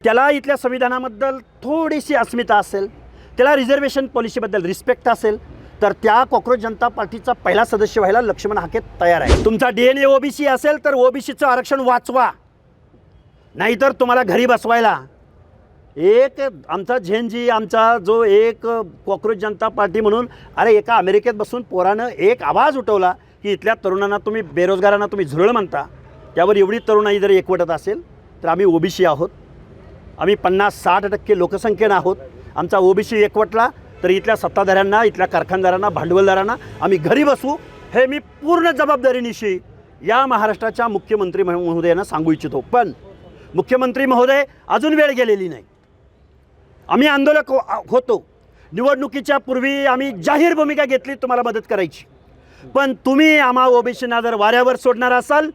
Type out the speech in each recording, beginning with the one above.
त्याला इथल्या संविधानाबद्दल थोडीशी अस्मिता असेल, त्याला रिझर्वेशन पॉलिसीबद्दल रिस्पेक्ट असेल, तर त्या कॉक्रोच जनता पार्टीचा पहिला सदस्य व्हायला लक्ष्मण हाके तयार आहे। तुमचा DNA ओबीसी असेल तर ओबीसीचं आरक्षण वाचवा, नाहीतर तुम्हाला घरी बसवायला एक आमचा झेनजी, आमचा जो एक कॉक्रोच जनता पार्टी म्हणून, अरे एका अमेरिकेत बसून पोरानं एक आवाज उठवला की इथल्या तरुणांना तुम्ही, बेरोजगारांना तुम्ही झुरळ म्हणता, त्यावर एवढी तरुणाई जर एकवटत असेल तर आम्ही ओबीसी आहोत, आम्ही 50-60% लोकसंख्येनं आहोत। आमचा ओबीसी एकवटला तर इथल्या सत्ताधाऱ्यांना, इथल्या कारखानदारांना, भांडवलदारांना आम्ही घरी बसू, हे मी पूर्ण जबाबदारीनिशी या महाराष्ट्राच्या मुख्यमंत्री महोदयांना सांगू इच्छितो। पण मुख्यमंत्री महोदय, अजून वेळ गेलेली नाही, आम्ही आंदोलक होतो, निवडणुकीच्या पूर्वी आम्ही जाहीर भूमिका घेतली तुम्हाला मदत करायची, पण तुम्ही आम्हा ओबीसींना जर वाऱ्यावर सोडणार असाल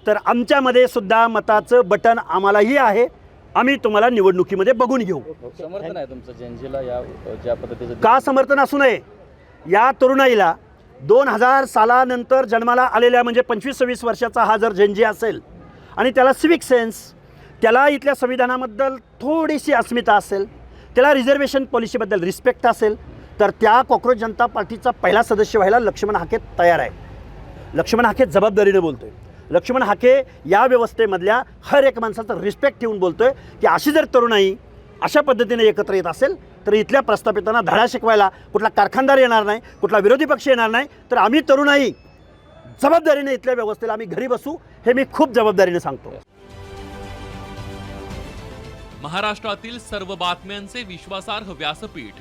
तर आमच्यामध्ये सुद्धा मताचं बटन आम्हालाही आहे, आम्ही तुम्हाला निवडणुकीमध्ये बघून घेऊ। समर्थन आहे तुमचं जेनजीला या ज्या पद्धतीचं? का समर्थन असू नये? या तरुणाईला 2000 सालानंतर जन्माला आलेल्या, म्हणजे 25-26 वर्षाचा हा जर जेनजी असेल आणि त्याला सिविक सेन्स, त्याला इथल्या संविधानाबद्दल थोडीशी अस्मिता असेल, त्याला रिझर्वेशन पॉलिसीबद्दल रिस्पेक्ट असेल, तर त्या कॉक्रोच जनता पार्टीचा पहिला सदस्य व्हायला लक्ष्मण हाके तयार आहे। लक्ष्मण हाके जबाबदारीने बोलतोय, लक्ष्मण हाके या व्यवस्थेमधल्या हर एक माणसाचं रिस्पेक्ट ठेवून बोलतोय की अशी जर तरुणाई अशा पद्धतीने एकत्र येत असेल तर इथल्या प्रस्थापितांना धडा शिकवायला कुठला कारखानदार येणार नाही, कुठला विरोधी पक्ष येणार नाही, तर आम्ही तरुणाई जबाबदारीने इथल्या व्यवस्थेला आम्ही घरी बसू, हे मी खूप जबाबदारीने सांगतो। महाराष्ट्रातील सर्व बातम्यांचे विश्वासार्ह व्यासपीठ,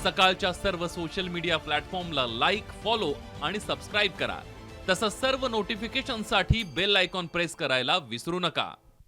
सकाळच्या सर्व सोशल मीडिया प्लॅटफॉर्मला लाईक, फॉलो आणि सबस्क्राईब करा। तसंच सर्व नोटिफिकेशनसाठी बेल आयकॉन प्रेस करायला विसरू नका।